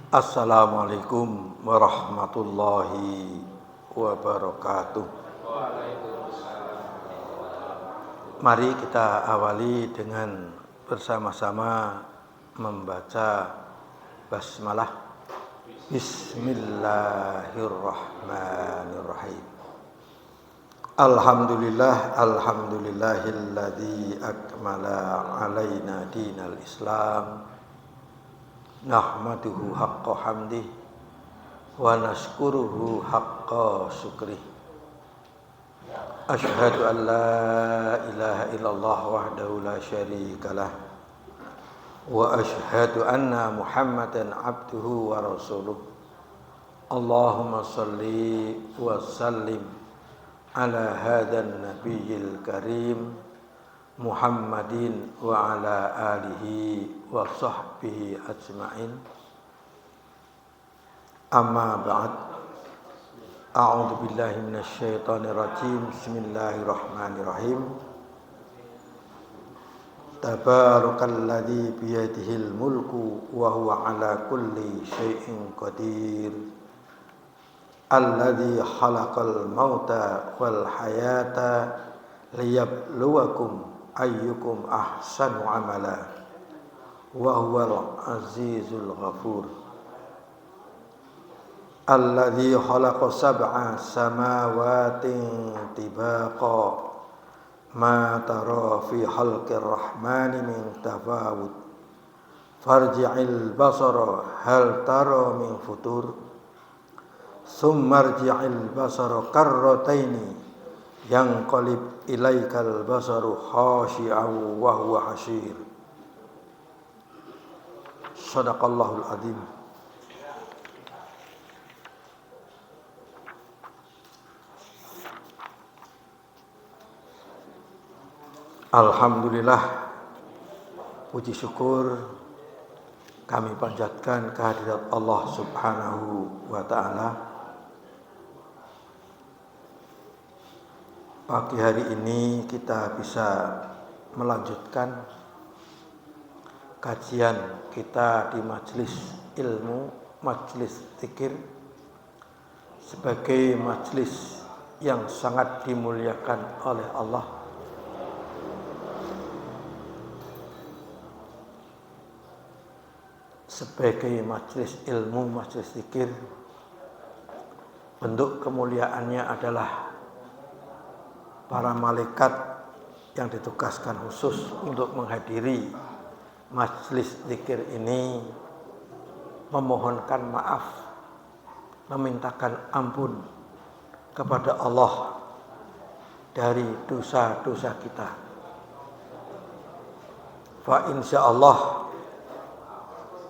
Assalamualaikum warahmatullahi wabarakatuh. Mari kita awali dengan bersama-sama membaca basmalah. Bismillahirrahmanirrahim. Alhamdulillahilladzi akmala alaina dinal Islam. Nahmaduhu haqqa hamdih wa nashkuruhu haqqa syukrih. Asyhadu an la ilaha illallah wahdahu la syarikalah wa asyhadu anna Muhammadan abduhu wa rasuluh. Allahumma shalli wa sallim ala hadan nabiyil karim Muhammadin wa ala alihi wa sahbihi ajma'in. Amma ba'd. A'udzu billahi minasy syaithanir rajim. Bismillahirrahmanirrahim. Tabarakalladzi biyadihil mulku wa huwa ala kulli syai'in qadir. Alladzi khalaqal mauta wal hayata liyabluwakum ayyukum ahsanu amala wa huwal azizul ghafur. Alladzi khalaqa sab'a samawatin tibaqa ma tara fi khalqir rahmani min tafawut farji'il basara hal tara min futur summa rji'il basara karrataini yanqalib ilaikal basaru khashi'an wa huwa hasir. Shadaqallahul azim. Alhamdulillah, puji syukur kami panjatkan kehadirat Allah Subhanahu wa ta'ala. Pagi hari ini kita bisa melanjutkan kajian kita di majelis ilmu, majelis zikir, sebagai majelis yang sangat dimuliakan oleh Allah. Sebagai majelis ilmu, majelis zikir, bentuk kemuliaannya adalah para malaikat yang ditugaskan khusus untuk menghadiri majelis zikir ini memohonkan maaf, memintakan ampun kepada Allah dari dosa-dosa kita. Fa insyaallah,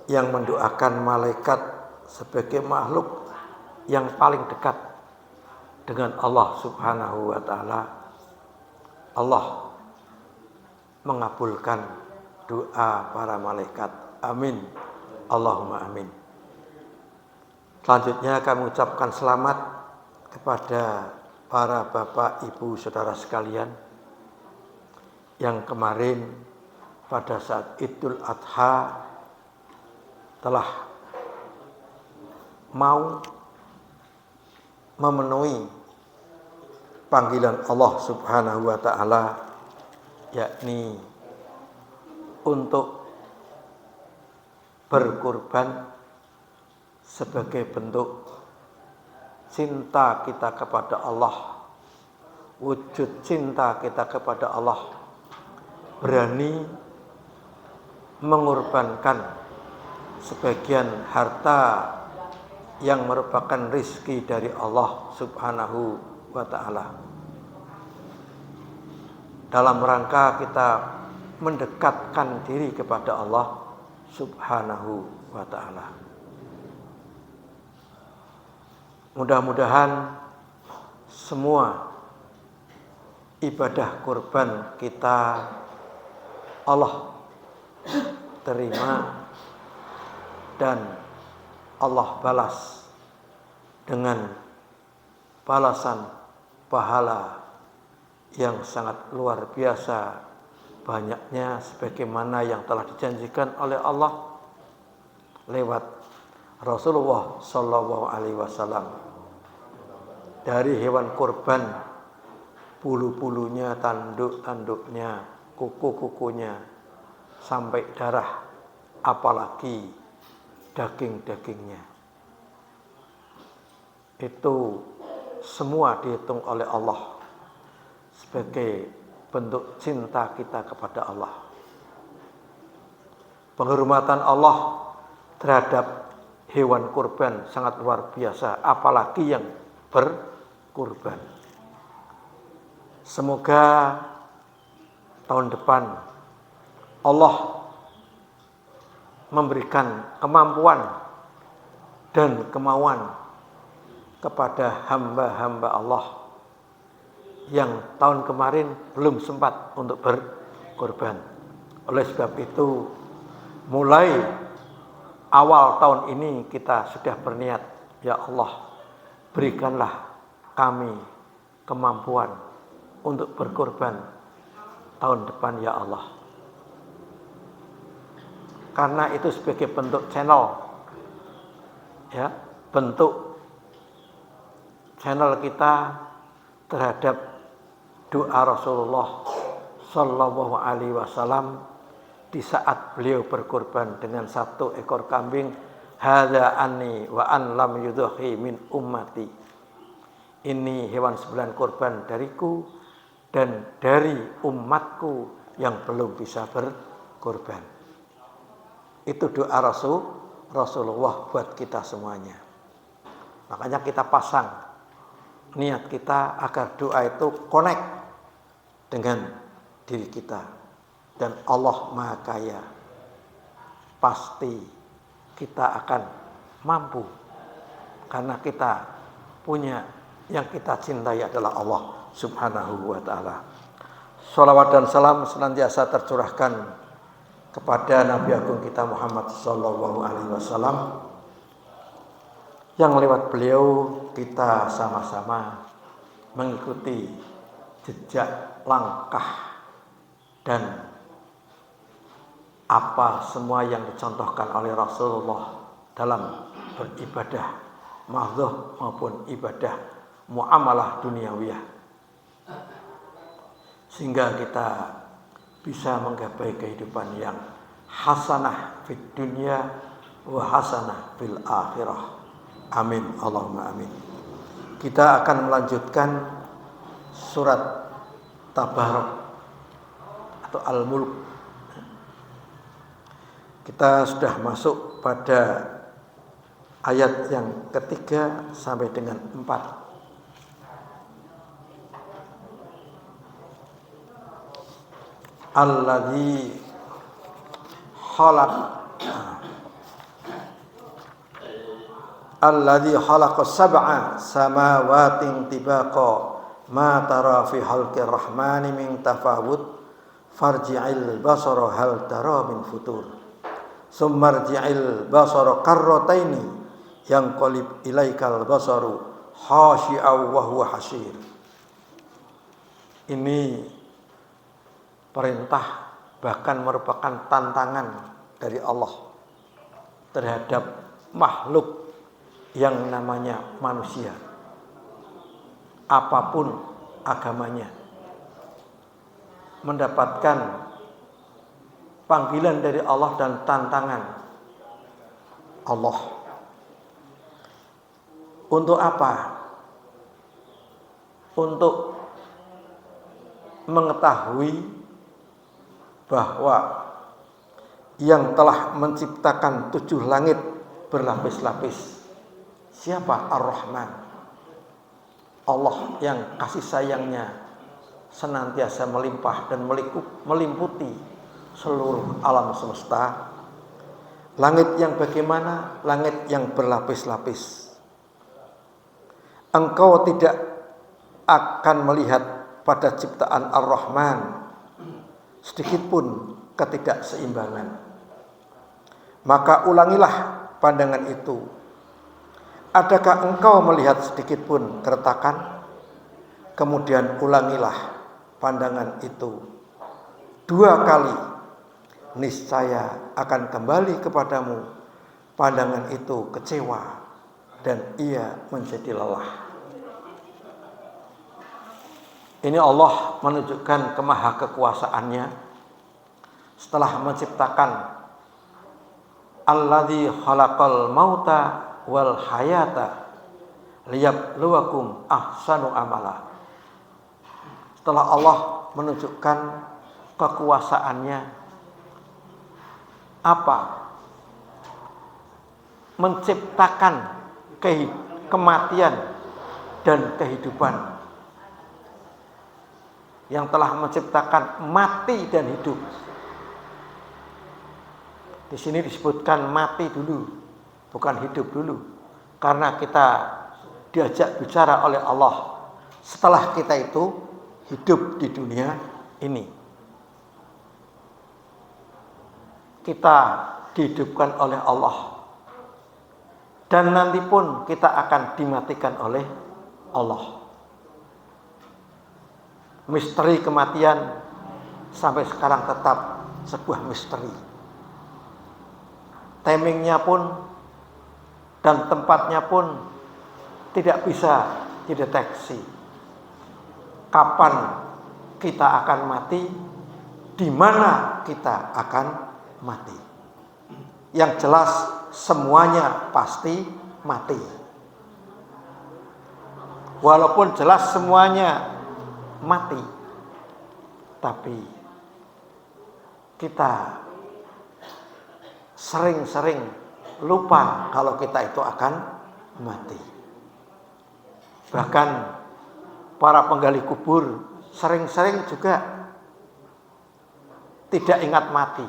yang mendoakan malaikat sebagai makhluk yang paling dekat dengan Allah Subhanahu wa ta'ala, Allah mengabulkan doa para malaikat. Amin. Allahumma amin. Selanjutnya kami ucapkan selamat kepada para bapak, ibu, saudara sekalian yang kemarin pada saat Idul Adha telah mau memenuhi panggilan Allah Subhanahu wa ta'ala, yakni untuk berkurban sebagai bentuk cinta kita kepada Allah, wujud cinta kita kepada Allah, berani mengorbankan sebagian harta yang merupakan rizki dari Allah Subhanahu wa ta'ala, dalam rangka kita mendekatkan diri kepada Allah Subhanahu wa ta'ala. Mudah-mudahan semua ibadah kurban kita Allah terima dan Allah balas dengan balasan pahala yang sangat luar biasa banyaknya, sebagaimana yang telah dijanjikan oleh Allah lewat Rasulullah Shallallahu Alaihi Wasallam dari hewan kurban, bulu-bulunya, tanduk-tanduknya, kuku-kukunya, sampai darah, apalagi daging-dagingnya. Itu semua dihitung oleh Allah sebagai bentuk cinta kita kepada Allah. Penghormatan Allah terhadap hewan kurban sangat luar biasa, apalagi yang berkurban. Semoga tahun depan Allah memberikan kemampuan dan kemauan kepada hamba-hamba Allah yang tahun kemarin belum sempat untuk berkorban. Oleh sebab itu, mulai awal tahun ini kita sudah berniat, ya Allah, berikanlah kami kemampuan untuk berkorban tahun depan, ya Allah. Karena itu sebagai bentuk channel, ya, bentuk channel kita terhadap doa Rasulullah Shallallahu Alaihi Wasallam di saat beliau berkorban dengan 1 ekor kambing. Hadza anni wa an lam yudhi min ummati. Ini hewan sembelihan korban dariku dan dari umatku yang belum bisa berkorban. Itu doa Rasulullah buat kita semuanya. Makanya kita pasang niat kita agar doa itu connect dengan diri kita. Dan Allah Maha Kaya. Pasti kita akan mampu. Karena kita punya yang kita cintai adalah Allah Subhanahu wa ta'ala. Shalawat dan salam senantiasa tercurahkan kepada Nabi Agung kita Muhammad Sallallahu Alaihi Wasallam, yang lewat beliau kita sama-sama mengikuti jejak langkah dan apa semua yang dicontohkan oleh Rasulullah dalam beribadah mahdoh maupun ibadah muamalah duniawiyah, sehingga kita bisa menggapai kehidupan yang hasanah fid dunya wa hasanah fil akhirah. Amin Allahumma amin. Kita akan melanjutkan surat Tabarak atau Al-Mulk. Kita sudah masuk pada ayat yang ketiga sampai dengan 4. Alladzi khalaqa sab'a samawatin tibaqa ma tara fi khalqir rahmani min tafawut farji'il basara hal tara min futur summarji'il basara karrataini yanqalib ilaikal basaru khashi'aw wa huwa hasir. Ini perintah, bahkan merupakan tantangan dari Allah terhadap makhluk yang namanya manusia, apapun agamanya, mendapatkan panggilan dari Allah dan tantangan Allah. Untuk apa? Untuk mengetahui bahwa yang telah menciptakan 7 langit berlapis-lapis siapa? Ar-Rahman. Allah yang kasih sayangnya senantiasa melimpah dan melimputi seluruh alam semesta. Langit yang bagaimana? Langit yang berlapis-lapis. Engkau tidak akan melihat pada ciptaan Ar-Rahman sedikitpun ketidakseimbangan. Maka ulangilah pandangan itu. Adakah engkau melihat sedikitpun keretakan? Kemudian ulangilah pandangan itu 2 kali. Niscaya akan kembali kepadamu pandangan itu kecewa dan ia menjadi lelah. Ini Allah menunjukkan kemahakekuasaannya setelah menciptakan alladzi khalaqal mauta wal hayata liyabluwakum ahsanu amala. Setelah Allah menunjukkan kekuasaannya apa? Menciptakan kematian dan kehidupan. Yang telah menciptakan mati dan hidup. Di sini disebutkan mati dulu, bukan hidup dulu. Karena kita diajak bicara oleh Allah setelah kita itu hidup di dunia ini. Kita dihidupkan oleh Allah. Dan nanti pun kita akan dimatikan oleh Allah. Misteri kematian sampai sekarang tetap sebuah misteri. Timingnya pun dan tempatnya pun tidak bisa dideteksi. Kapan kita akan mati, di mana kita akan mati. Yang jelas semuanya pasti mati. Walaupun jelas semuanya mati, tapi kita sering-sering lupa kalau kita itu akan mati. Bahkan para penggali kubur sering-sering juga tidak ingat mati,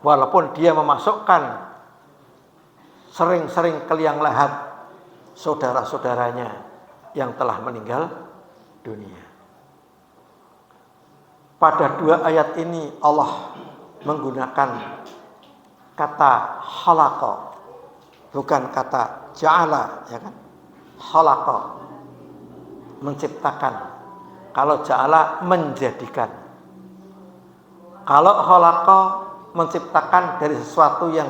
walaupun dia memasukkan sering-sering ke liang lahat saudara-saudaranya yang telah meninggal dunia. Pada dua ayat ini Allah menggunakan kata khalaqa, bukan kata ja'ala, ya kan? Khalaqa, menciptakan. Kalau ja'ala, menjadikan. Kalau khalaqa, menciptakan dari sesuatu yang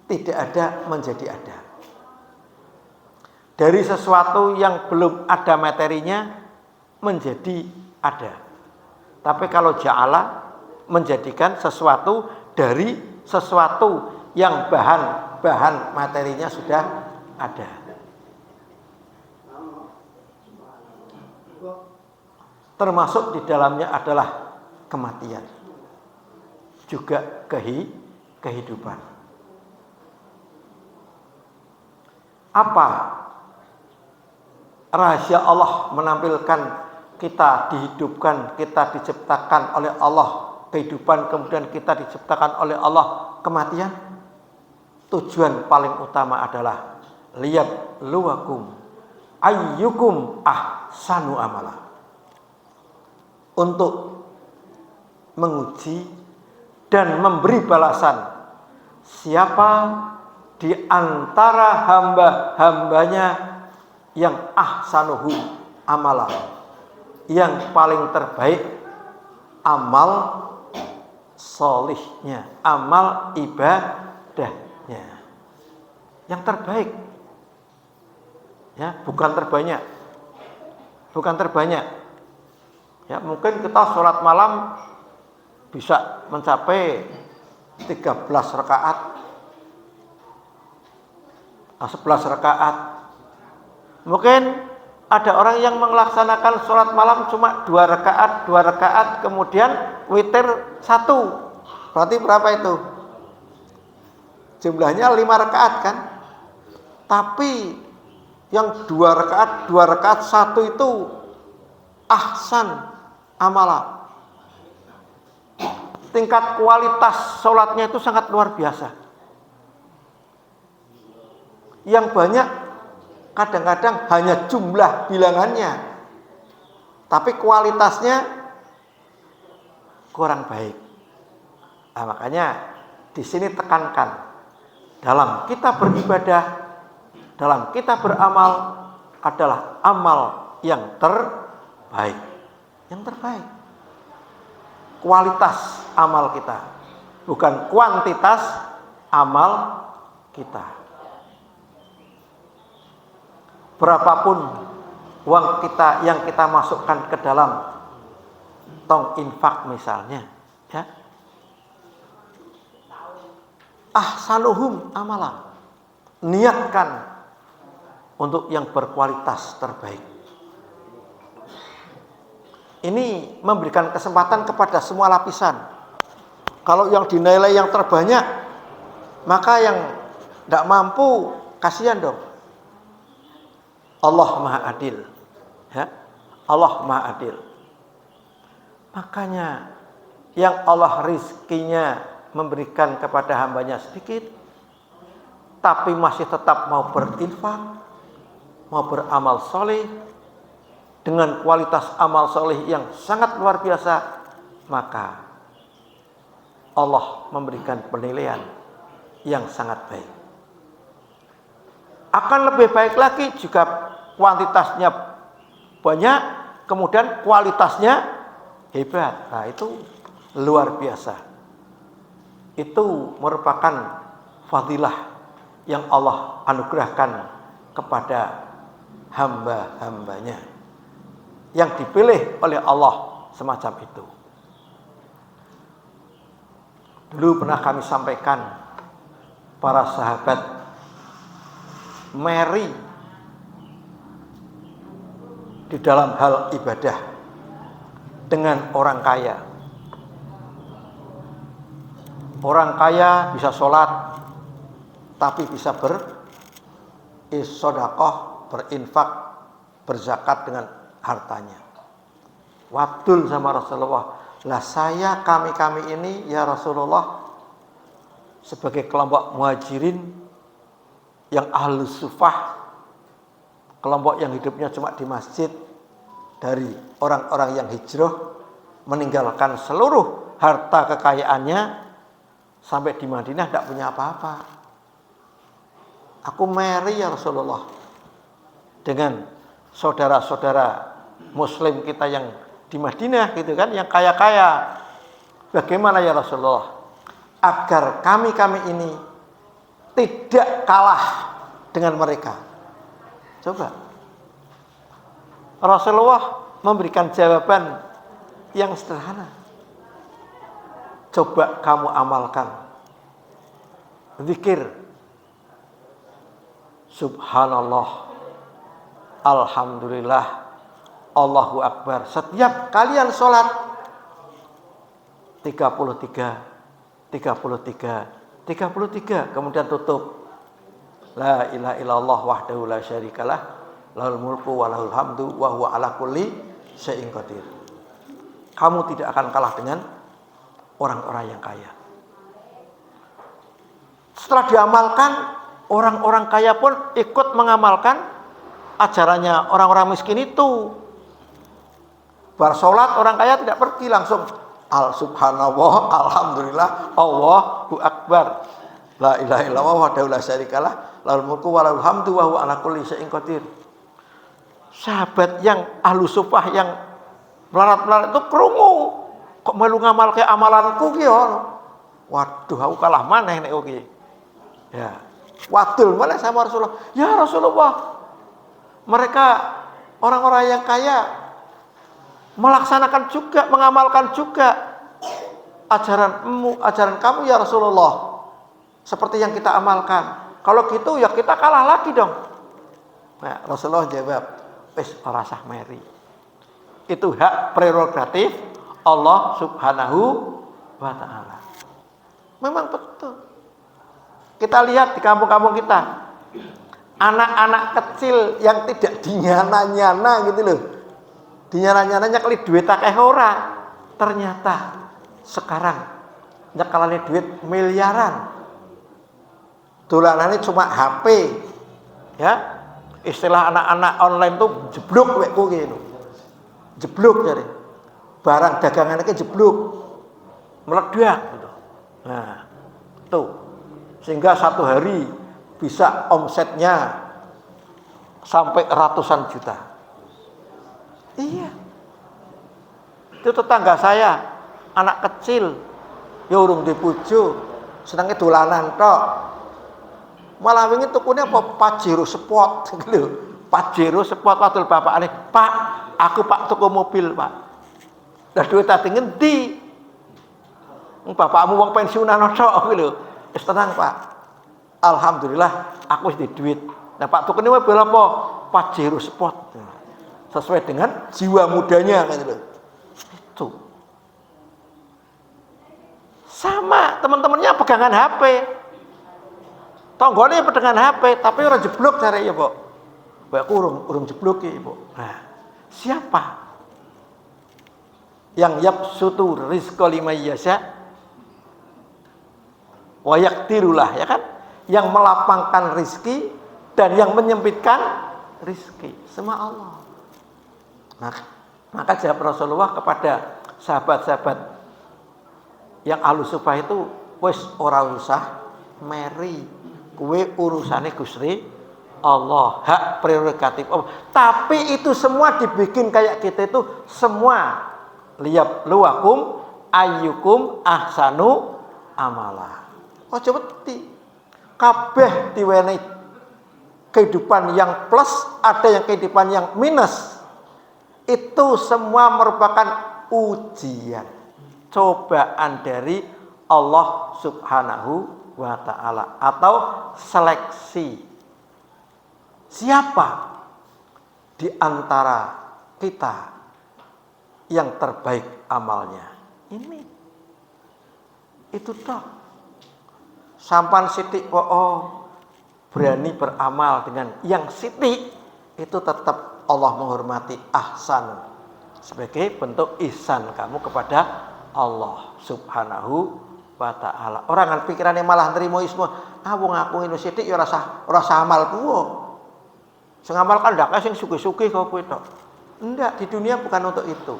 tidak ada menjadi ada. Dari sesuatu yang belum ada materinya menjadi ada. Tapi kalau ja'ala, menjadikan sesuatu dari sesuatu yang bahan materinya sudah ada. Termasuk di dalamnya adalah kematian, juga kehidupan. Apa rahasia Allah menampilkan kita dihidupkan, kita diciptakan oleh Allah kehidupan, kemudian kita diciptakan oleh Allah kematian? Tujuan paling utama adalah liyabluwakum ayyukum ahsanu amala, untuk menguji dan memberi balasan siapa di antara hamba-hambanya yang ahsanuhu amala, yang paling terbaik amal solihnya, amal ibadahnya, yang terbaik, ya, bukan terbanyak. Ya, mungkin kita sholat malam bisa mencapai 13 rakaat, 11 rakaat. Mungkin ada orang yang melaksanakan sholat malam cuma 2 rakaat, kemudian witir 1. Berarti berapa itu? Jumlahnya 5 rakaat kan? Tapi yang 2 rakaat 1 itu ahsan amala. Tingkat kualitas sholatnya itu sangat luar biasa. Yang banyak kadang-kadang hanya jumlah bilangannya, tapi kualitasnya kurang baik. Nah, makanya di sini tekankan, dalam kita beribadah, dalam kita beramal adalah amal yang terbaik. Yang terbaik. Kualitas amal kita, bukan kuantitas amal kita. Berapapun uang kita yang kita masukkan ke dalam tong infak misalnya, ya. Ahsanuhum amalan. Niatkan untuk yang berkualitas terbaik. Ini memberikan kesempatan kepada semua lapisan. Kalau yang dinilai yang terbanyak, maka yang tidak mampu, kasihan dong. Allah Maha Adil, ya. Allah Maha Adil. Makanya yang Allah rizkinya memberikan kepada hambanya sedikit, tapi masih tetap mau berinfak, mau beramal soleh, dengan kualitas amal soleh yang sangat luar biasa, maka Allah memberikan penilaian yang sangat baik. Akan lebih baik lagi jika kuantitasnya banyak, kemudian kualitasnya hebat. Nah, itu luar biasa. Itu merupakan fadilah yang Allah anugerahkan kepada hamba-hambanya yang dipilih oleh Allah semacam itu. Dulu pernah kami sampaikan, para sahabat Mary di dalam hal ibadah dengan orang kaya. Orang kaya bisa sholat, tapi bisa bersedekah, berinfak, berzakat dengan hartanya. Wadul sama Rasulullah, lah saya kami ini ya Rasulullah sebagai kelompok muhajirin yang ahlus sufah, kelompok yang hidupnya cuma di masjid, dari orang-orang yang hijrah meninggalkan seluruh harta kekayaannya sampai di Madinah tidak punya apa-apa. Aku marry ya Rasulullah dengan saudara-saudara muslim kita yang di Madinah gitu kan, yang kaya-kaya. Bagaimana ya Rasulullah agar kami ini tidak kalah dengan mereka? Coba Rasulullah memberikan jawaban yang sederhana. Coba kamu amalkan zikir subhanallah, alhamdulillah, Allahu Akbar setiap kalian sholat 33, kemudian tutup la ilaha illallah wahdahu la syarikalah lahul mulku wa lahul hamdu wa huwa ala kulli syai'in qadir. Kamu tidak akan kalah dengan orang-orang yang kaya. Setelah diamalkan, orang-orang kaya pun ikut mengamalkan ajarannya orang-orang miskin itu. Bar sholat orang kaya tidak pergi langsung subhanallah, alhamdulillah, Allahu Akbar, la ilaha illallah wahdahu la syarikalah lahul mulku wa lahul hamdu wa huwa ala kulli syai'in qadir. Sahabat yang ahlu sufah yang melarat-melarat itu krungu, kok melu ngamal ke amalanku ki ya. Waduh, aku kalah maneh nek iki. Ya. Wadul malah sama Rasulullah. Ya Rasulullah, mereka orang-orang yang kaya melaksanakan juga, mengamalkan juga ajaran kamu ya Rasulullah, seperti yang kita amalkan. Kalau gitu ya kita kalah lagi dong. Nah, Rasulullah jawab, wis ora sah meri. Itu hak prerogatif Allah Subhanahu wa taala. Memang betul. Kita lihat di kampung-kampung kita, anak-anak kecil yang tidak dinyana-nyana gitu loh. Dinyana-nyananya kali duit akeh ora. Ternyata sekarang nyekalane duit miliaran. Dolanane cuma HP. Ya. Istilah anak-anak online tuh jeblok wekku gitu. Jeblok jadi. Barang dagangan iki jeblok. Meledak gitu. Nah, tuh. Sehingga satu hari bisa omsetnya sampai ratusan juta. Iya. Itu tetangga saya, anak kecil, ya urung dipuju, senenge dolanan tok. Malah wingi tukune apa Pajero Sport lho. Pajero Sport wadul bapakane, "Pak, aku Pak tuku mobil, Pak." Lah duit tadi ngendi? Bapakmu wong pensiunan tok lho. Wis tenang, Pak. Alhamdulillah aku wis di duit. Nah, Pak tukune mobil apa? Pajero Sport. Sesuai dengan jiwa mudanya gitu loh. Itu. Sama teman-temannya pegangan HP. Tonggone pegangan HP, tapi ora jeblok jare ya, Pak. Mbak urung jeblok ya, Pak. Nah, siapa yang yabsutu rizqa liman yasha wa yaqdirulah, ya kan? Yang melapangkan rizki dan yang menyempitkan rizki semua Allah. Maka jawab Rasulullah kepada sahabat-sahabat yang ahlu sufah itu, wis ora usah meri, kuwe urusane Gusti Allah, hak prerogatif Allah. Tapi itu semua dibikin kayak kita itu semua liyab luwakum ayyukum ahsanu amala. Aja wedi. Kabeh diwenehi kehidupan yang plus, ada yang kehidupan yang minus. Itu semua merupakan ujian, cobaan dari Allah Subhanahu wa ta'ala atau seleksi. Siapa di antara kita yang terbaik amalnya? Ini. Itu toh. Sampan sithik kok berani beramal dengan yang sithik, itu tetap Allah menghormati ahsan sebagai bentuk ihsan kamu kepada Allah Subhanahu wa ta'ala. Orang kan pikirannya malah nerimo ismu, wong aku ini sithik ya ora sah amal kuwo. Sing amal kan ndak sing sugih-sugih kok kowe tok. Enggak, di dunia bukan untuk itu.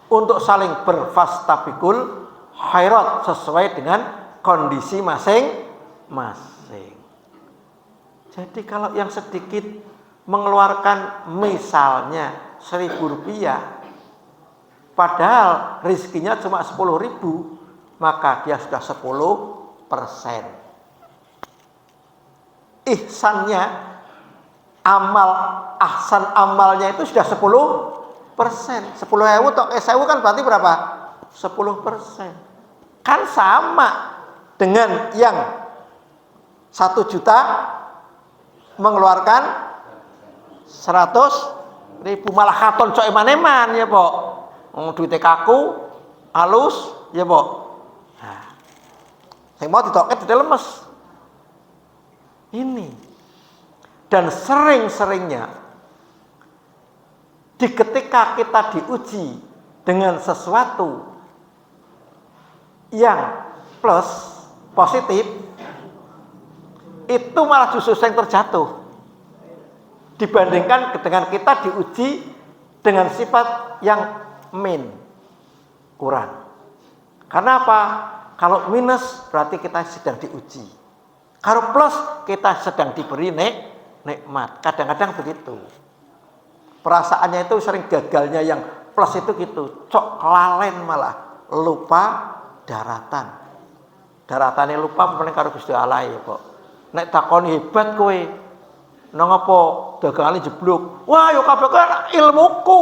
Untuk saling berfastabikul khairat sesuai dengan kondisi masing-masing. Jadi kalau yang sedikit mengeluarkan misalnya 1.000 rupiah, padahal rizkinya cuma 10.000, maka dia sudah 10%. Ihsannya, amal ahsan amalnya itu sudah 10%. 10.000 tok 1.000 kan berarti berapa? 10%. Kan sama dengan yang 1 juta mengeluarkan 100.000, malah katon cok eman-eman ya, Pok. Duite kaku, halus ya, Pok. Nah, sing mau ditoket dite lemes. Ini. Dan sering-seringnya ketika kita diuji dengan sesuatu yang plus, positif, itu malah justru yang terjatuh dibandingkan dengan kita diuji dengan sifat yang min, kurang. Karena apa? Kalau minus berarti kita sedang diuji, kalau plus kita sedang diberi nikmat. Kadang-kadang begitu perasaannya, itu sering gagalnya yang plus itu gitu, cok lalen, malah lupa daratan. Daratane lupa paling karo Gusti Allah ya, Pak. Nek takoni hebat kowe, nang apa dagangane jeblok. Wah, ya kabeh kan ilmuku.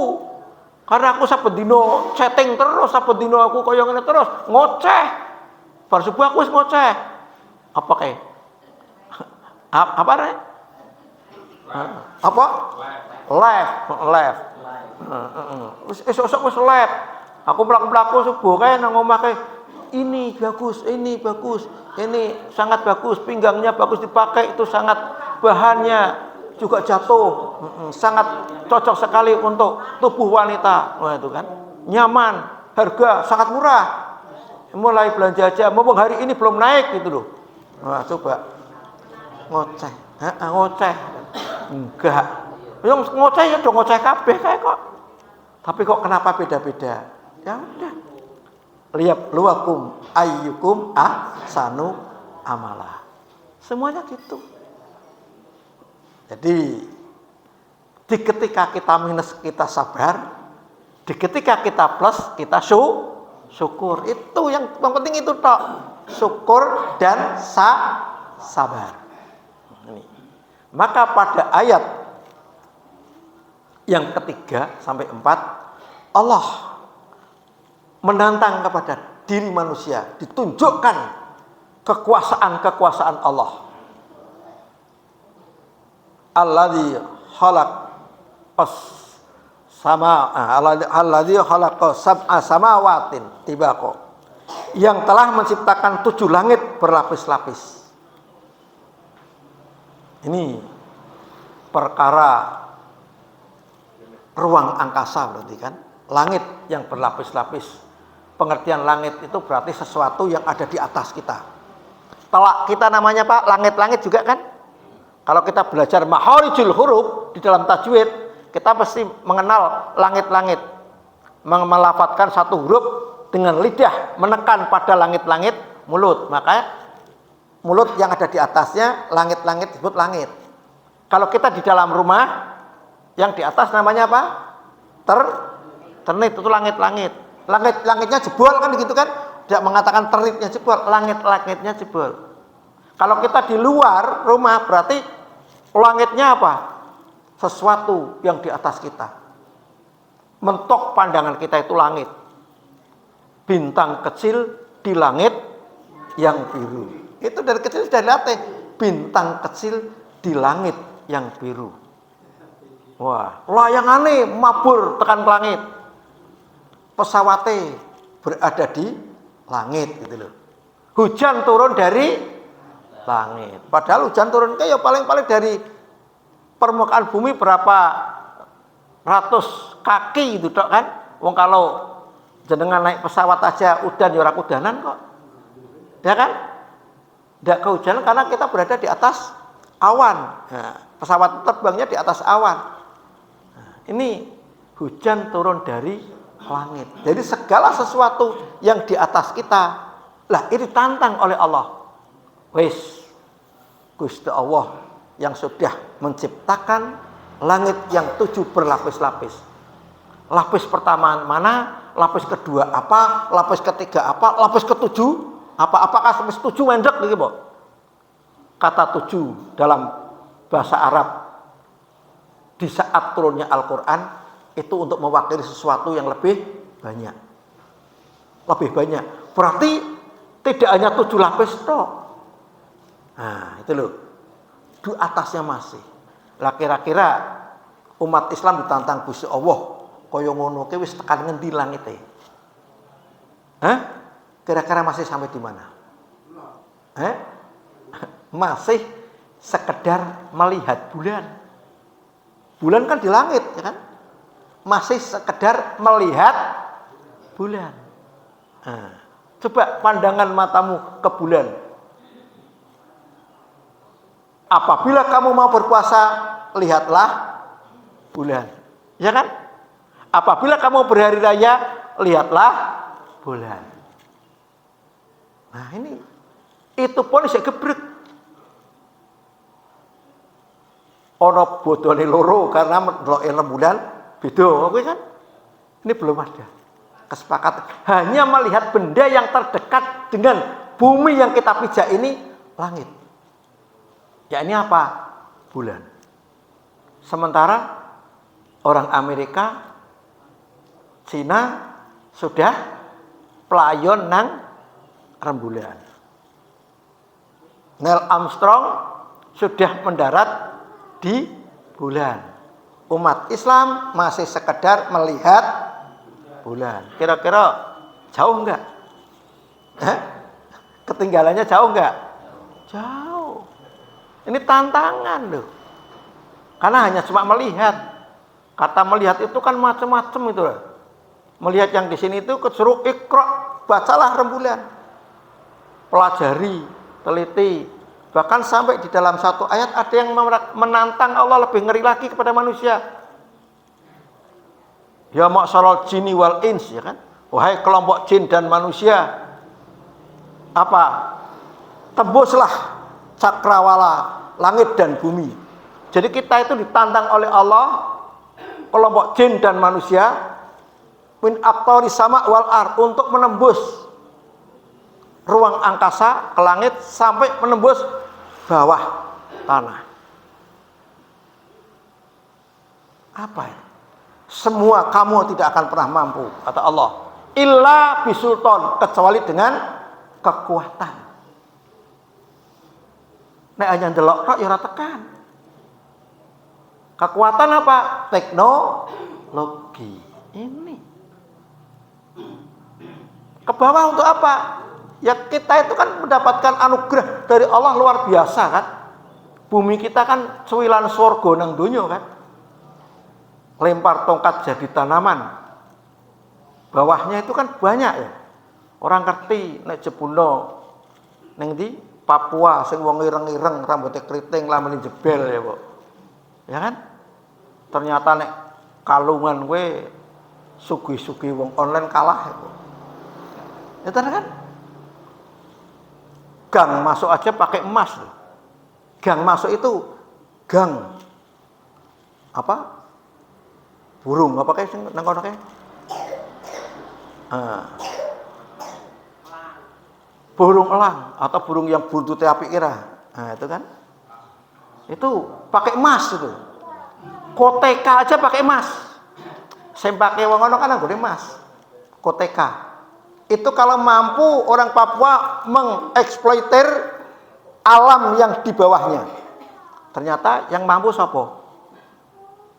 Karena aku saben dina chatting terus, saben dina aku kaya ngene terus, ngoceh. Bar subuh aku wis ngoceh. Apa kae? Apa rek? Apa? Live. Wis esuk wis live. Aku mlaku-mlaku subuh kae nang omah kae. Ini bagus, ini sangat bagus, pinggangnya bagus dipakai, itu sangat, bahannya juga jatuh, sangat cocok sekali untuk tubuh wanita. Wah, itu kan nyaman, harga sangat murah. Mulai belanja aja, mumpung hari ini belum naik gitu loh. Wah, coba ngoceh, ngoceh, enggak, yang ngoceh ya dong, ngoceh kabeh kayak kok. Tapi kok kenapa beda-beda? Ya udah. Liyab luwakum ayyukum ahsanu amala. Semuanya gitu. Jadi di ketika kita minus kita sabar, di ketika kita plus kita syukur. Itu yang penting itu tok. Syukur dan sabar. Maka pada ayat yang ketiga sampai 4, Allah menantang kepada diri manusia, ditunjukkan kekuasaan Allah. Alladzi khalaqas alladzi khalaqa sab'a samawatin tibaqa, yang telah menciptakan 7 langit berlapis-lapis. Ini perkara ruang angkasa berarti kan, langit yang berlapis-lapis. Pengertian langit itu berarti sesuatu yang ada di atas kita. Telak kita namanya Pak, langit-langit juga kan. Kalau kita belajar makharijul huruf di dalam tajwid, kita pasti mengenal langit-langit. Melafadzkan satu huruf dengan lidah menekan pada langit-langit mulut. Maka mulut yang ada di atasnya langit-langit disebut langit. Kalau kita di dalam rumah, yang di atas namanya apa? Ternit, itu langit-langit. Langit-langitnya jebol kan gitu kan? Tidak mengatakan ternitnya jebol, langit-langitnya jebol. Kalau kita di luar rumah berarti langitnya apa? Sesuatu yang di atas kita. Mentok pandangan kita itu langit. Bintang kecil di langit yang biru. Itu dari kecil sudah dilatih. Bintang kecil di langit yang biru. Wah, layangane mabur tekan langit. Pesawate berada di langit gitu loh. Hujan turun dari langit. Padahal hujan turun kayak paling-paling dari permukaan bumi berapa ratus kaki gitu dok kan. Wong kalau jenengan naik pesawat aja udan ya ora kudanan kok. Ya kan? Tidak kehujanan karena kita berada di atas awan. Nah, pesawat terbangnya di atas awan. Nah, ini hujan turun dari langit. Jadi segala sesuatu yang di atas kita, lah ini ditantang oleh Allah. Wis, Gusti Allah yang sudah menciptakan langit yang 7 berlapis-lapis. Lapis pertama mana? Lapis kedua apa? Lapis ketiga apa? Lapis ketujuh apa? Apakah lapis 7 mendek gitu, Bu? Kata 7 dalam bahasa Arab di saat turunnya Al-Qur'an itu untuk mewakili sesuatu yang lebih banyak. Lebih banyak. Berarti tidak hanya 7 lapis toh. Nah, itu loh. Di atasnya masih. Lah kira-kira umat Islam ditantang Gusti Allah kaya ngono ki wis tekan ngendi langite? Hah? Kira-kira masih sampai di mana? Masih sekedar melihat bulan. Bulan kan di langit, ya kan? Masih sekedar melihat bulan. Nah, coba pandangan matamu ke bulan. Apabila kamu mau berpuasa, lihatlah bulan. Ya kan? Apabila kamu berhari raya, lihatlah bulan. Nah ini, itu pun bisa gebrek. Ono bodone loro karena mendeloke rembulan beda, oke kan? Ini belum ada kesepakatan. Hanya melihat benda yang terdekat dengan bumi yang kita pijak ini, langit. Ya ini apa? Bulan. Sementara orang Amerika, Cina sudah pelayon nang rembulan. Neil Armstrong sudah mendarat di bulan. Umat Islam masih sekedar melihat bulan. Kira-kira jauh enggak? Ketinggalannya jauh enggak? Jauh. Ini tantangan loh. Karena hanya cuma melihat. Kata melihat itu kan macam-macam itu loh. Melihat yang di sini itu kesuruh ikra, bacalah rembulan. Pelajari, teliti. Bahkan sampai di dalam satu ayat ada yang menantang Allah lebih ngeri lagi kepada manusia. Ya ma'syaral jinni wal ins, ya kan? Wahai kelompok jin dan manusia. Apa? Tembuslah cakrawala langit dan bumi. Jadi kita itu ditantang oleh Allah, kelompok jin dan manusia, min aqtari sama wal ar, untuk menembus ruang angkasa ke langit sampai menembus bawah tanah. Apa ya? Semua kamu tidak akan pernah mampu, kata Allah. Illa bisulton, kecuali dengan kekuatan. Nek hanya ndelok tok ya ora tekan. Kekuatan apa? Teknologi. Ini. Ke bawah untuk apa? Ya kita itu kan mendapatkan anugerah dari Allah luar biasa kan. Bumi kita kan cuwilan surga nang donya kan. Lempar tongkat jadi tanaman. Bawahnya itu kan banyak ya. Orang ngerti nek jebulno ning ndi Papua sing wong ireng-ireng rambutnya keriting lamene jebel ya, Bu. Ya kan? Ternyata nek kalungan kowe sugih-sugih wong online kalah ya, Bu. Ya kan? Gang masuk aja pakai emas loh. Gang masuk itu gang apa? Burung apa kayak nang kono kae? Burung elang atau burung yang buntutnya api kira. Nah, itu kan. Itu pakai emas itu. Koteka aja pakai emas. Sing pakai wong ngono kan anggone emas. Koteka. Itu kalau mampu orang Papua mengeksploiter alam yang di bawahnya. Ternyata yang mampu siapa?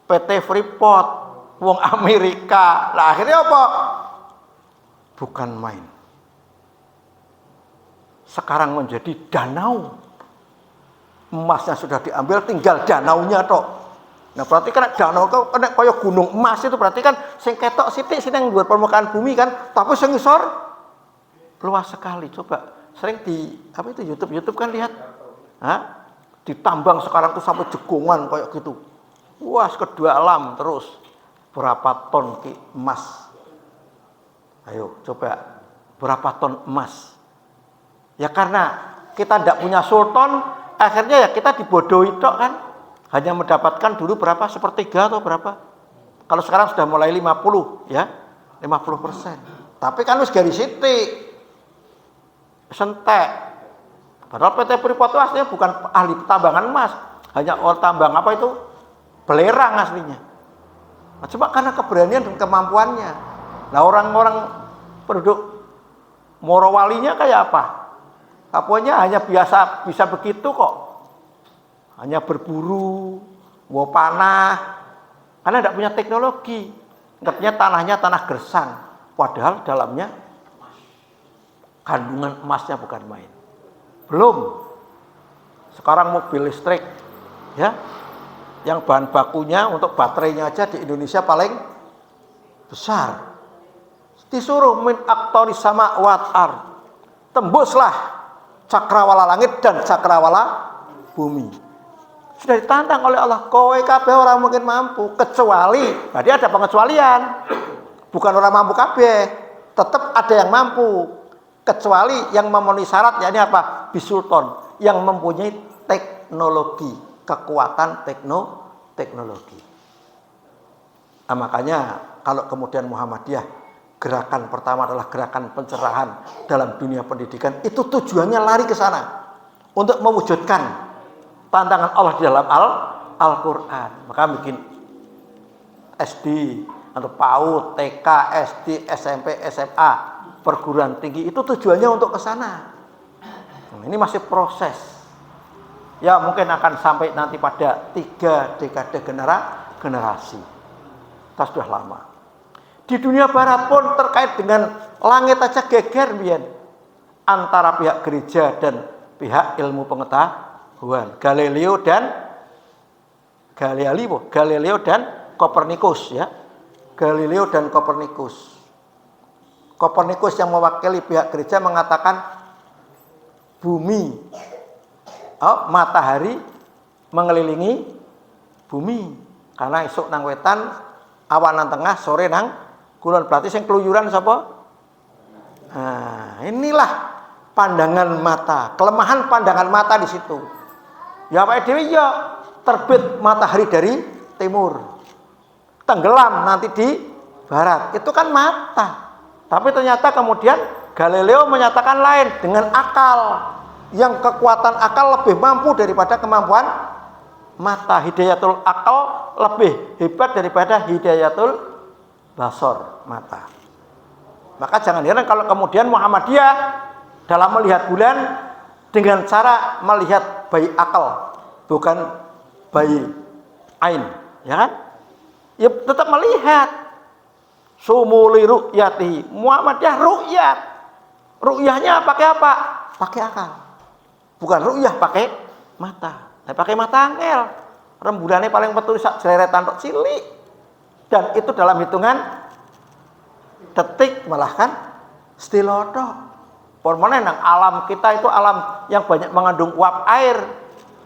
PT Freeport, wong Amerika. Lah akhirnya apa? Bukan main. Sekarang menjadi danau. Emasnya sudah diambil, tinggal danaunya tok. Nah berarti kan danau kena kaya gunung emas itu berarti kan sing ketok sithik sing nang dhuwur permukaan bumi kan, tapi sing ngisor luas sekali. Coba sering di apa itu YouTube kan lihat. Hah? Ditambang sekarang tuh sampai jegongan kayak gitu. Wah, kedua alam terus. Berapa ton emas? Ayo coba berapa ton emas? Ya karena kita tidak punya sultan, akhirnya ya kita dibodohi tok kan. Hanya mendapatkan dulu berapa? Sepertiga atau berapa? Kalau sekarang sudah mulai 50 ya. 50%. Tapi kan wis garis sithik. Sentek. Padahal PT Freeport itu aslinya bukan ahli tambangan emas. Hanya orang tambang apa itu? Belerang aslinya. Nah, cuma karena keberanian dan kemampuannya. Nah orang-orang penduduk Morowalinya kayak apa? Papuanya hanya biasa bisa begitu kok. Hanya berburu, mau panah, karena tidak punya teknologi. Ngertinya tanahnya tanah gersang, padahal dalamnya kandungan emasnya bukan main. Belum. Sekarang mobil listrik, ya, yang bahan bakunya untuk baterainya aja di Indonesia paling besar. Disuruh min aktori sama watar, tembuslah cakrawala langit dan cakrawala bumi. Sudah ditantang oleh Allah, kowe kabeh orang mungkin mampu kecuali, berarti ada pengecualian. Bukan orang mampu kabeh, tetap ada yang mampu. Kecuali yang memenuhi syarat, yakni apa? Bisulton, yang mempunyai teknologi, kekuatan teknologi. Nah, makanya kalau kemudian Muhammadiyah gerakan pertama adalah gerakan pencerahan dalam dunia pendidikan, itu tujuannya lari ke sana untuk mewujudkan tantangan Allah di dalam Al-Quran. Maka bikin SD atau PAUD, TK, SD, SMP, SMA, perguruan tinggi, itu tujuannya untuk ke sana. Ini masih proses. Ya mungkin akan sampai nanti pada 3 dekade generasi. Itu sudah lama. Di dunia barat pun terkait dengan langit aja geger biyen antara pihak gereja dan pihak ilmu pengetahuan. Galileo dan Kopernikus ya. Galileo dan Kopernikus. Kopernikus yang mewakili pihak gereja mengatakan matahari mengelilingi bumi. Karena esuk nang wetan, awan nang tengah, sore nang kulon. Berarti sing keluyuran sapa? Nah, inilah pandangan mata, kelemahan pandangan mata di situ. Ya Pak Dewi ya terbit matahari dari timur, tenggelam nanti di barat. Itu kan mata. Tapi ternyata kemudian Galileo menyatakan lain dengan akal, yang kekuatan akal lebih mampu daripada kemampuan mata. Hidayatul akal lebih hebat daripada hidayatul basor, mata. Maka jangan heran kalau kemudian Muhammadiyah dalam melihat bulan dengan cara melihat bayi akal, bukan bayi ain, ya kan? Ya tetap melihat. Sumuli ru'yati, Muhammadiyah ru'yat. Ru'yahnya pakai apa? Pakai akal. Bukan ru'yah pakai mata. Nah, pakai mata angel. Rembulannya paling betul sak jeleretan tok cilik. Dan itu dalam hitungan detik, malah kan stiloto. Pormone nang alam kita itu alam yang banyak mengandung uap air.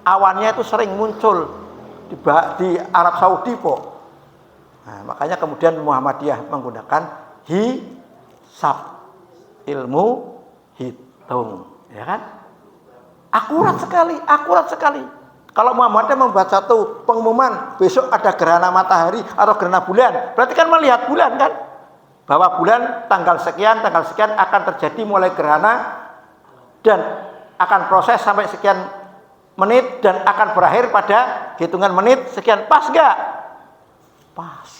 Awannya itu sering muncul di Arab Saudi, po. Nah, makanya kemudian Muhammadiyah menggunakan hisab, ilmu hitung, ya kan? Akurat sekali. Kalau Muhammadiyah membuat satu pengumuman besok ada gerhana matahari atau gerhana bulan, berarti kan melihat bulan kan? Bahwa bulan tanggal sekian akan terjadi mulai gerhana dan akan proses sampai sekian menit dan akan berakhir pada hitungan menit sekian. Pas enggak? Pas.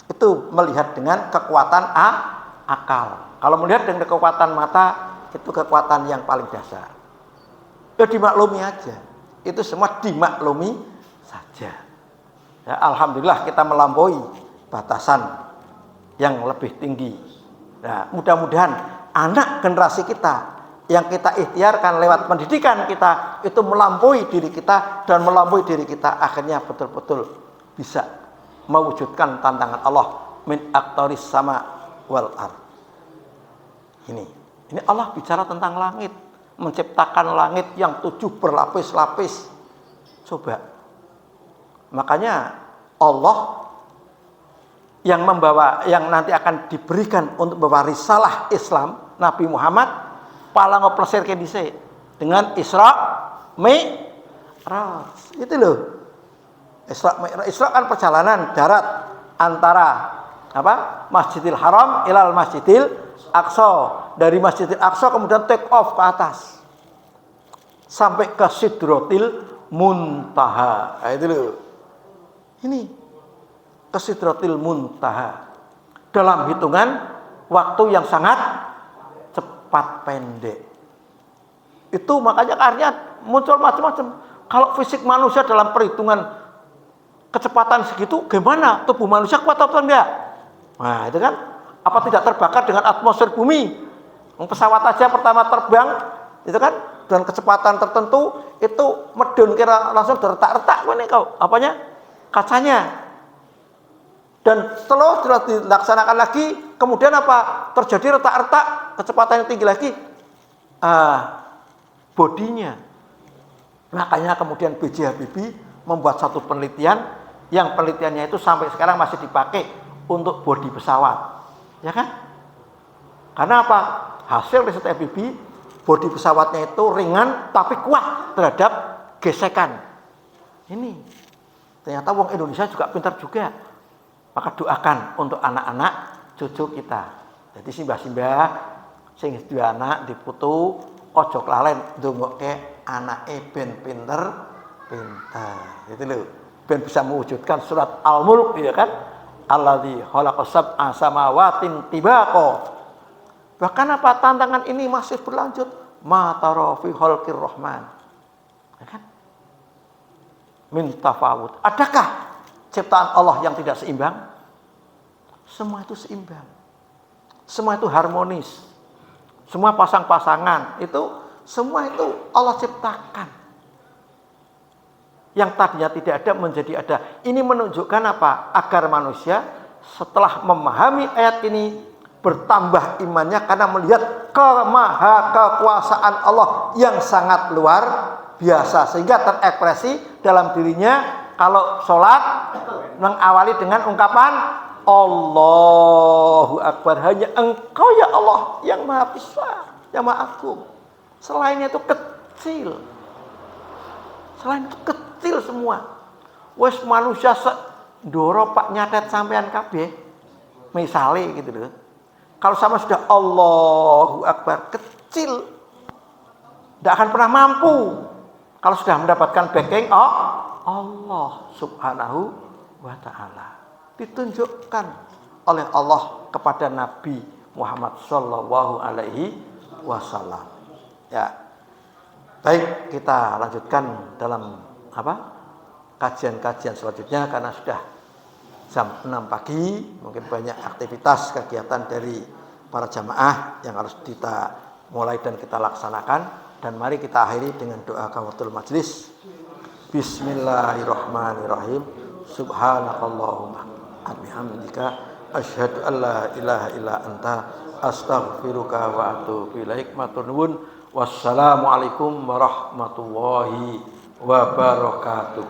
Itu melihat dengan kekuatan akal. Kalau melihat dengan kekuatan mata, itu kekuatan yang paling dasar. Ya dimaklumi aja. Itu semua dimaklumi saja. Ya, alhamdulillah kita melampaui batasan yang lebih tinggi. Nah, mudah-mudahan anak generasi kita yang kita ikhtiarkan lewat pendidikan kita itu melampaui diri kita, dan melampaui diri kita akhirnya betul-betul bisa mewujudkan tantangan Allah min aqtaris sama wal ard. Ini Allah bicara tentang langit, menciptakan langit yang 7 berlapis-lapis. Coba. Makanya Allah yang nanti akan diberikan untuk membawa risalah Islam Nabi Muhammad palang plesir kedise dengan Isra Mi'raj. Itu loh. Isra kan perjalanan darat antara Masjidil Haram ilal Masjidil Aqsa. Dari Masjidil Aqsa kemudian take off ke atas sampai ke Sidratil Muntaha. Nah, itu loh. Ini ke Sidratil Muntaha dalam hitungan waktu yang sangat cepat pendek. Itu makanya akhirnya muncul macam-macam. Kalau fisik manusia dalam perhitungan kecepatan segitu, gimana tubuh manusia kuat atau enggak? Nah, itu kan apa tidak terbakar dengan atmosfer bumi? Pesawat aja pertama terbang, itu kan dengan kecepatan tertentu itu medun kira langsung retak-retak ini kau apanya kacanya. Dan setelah dilaksanakan lagi, kemudian apa? Terjadi retak-retak, kecepatan yang tinggi lagi, bodinya. Makanya kemudian B.J. Habibie membuat satu penelitian, yang penelitiannya itu sampai sekarang masih dipakai untuk bodi pesawat, ya kan? Karena apa? Hasil riset Habibie, bodi pesawatnya itu ringan tapi kuat terhadap gesekan. Ini ternyata wong Indonesia juga pintar juga. Maka doakan untuk anak-anak cucu kita. Jadi simbah-simbah sing duwe anak diputu ojo kelalen ndongokke anake ben pinter. Itu loh. Ben bisa mewujudkan surat Al-Mulk, ya kan? Alladzi khalaqas sab'a samawatin tibaqa. Bahkan apa tantangan ini masih berlanjut. Ma tara fi khalqir rahman. Ya kan? Min tafawut. Adakah ciptaan Allah yang tidak seimbang? Semua itu seimbang. Semua itu harmonis. Semua pasang-pasangan itu semua itu Allah ciptakan. Yang tadinya tidak ada menjadi ada. Ini menunjukkan apa? Agar manusia setelah memahami ayat ini bertambah imannya karena melihat kekuasaan Allah yang sangat luar biasa, sehingga terekspresi dalam dirinya. Kalau sholat mengawali dengan ungkapan Allahu Akbar, hanya Engkau ya Allah yang maha besar, yang maha agung. Selainnya itu kecil. Selain itu kecil semua. Wes manusia ndoro pak nyatet sampean kabeh. Misale gitu loh. Kalau sama sudah Allahu Akbar, kecil. Tidak akan pernah mampu. Kalau sudah mendapatkan backing Allah Subhanahu wa ta'ala. Ditunjukkan oleh Allah kepada Nabi Muhammad sallallahu alaihi wasallam. Ya. Baik, kita lanjutkan dalam kajian-kajian selanjutnya karena sudah jam 6 pagi, mungkin banyak aktivitas kegiatan dari para jamaah yang harus kita mulai dan kita laksanakan, dan mari kita akhiri dengan doa kafaratul majlis. Bismillahirrahmanirrahim. Subhanakallahumma wa bihamdika asyhadu an la ilaha illa anta astaghfiruka wa atubu ilaik. Matur nuwun. Wassalamualaikum warahmatullahi wabarakatuh.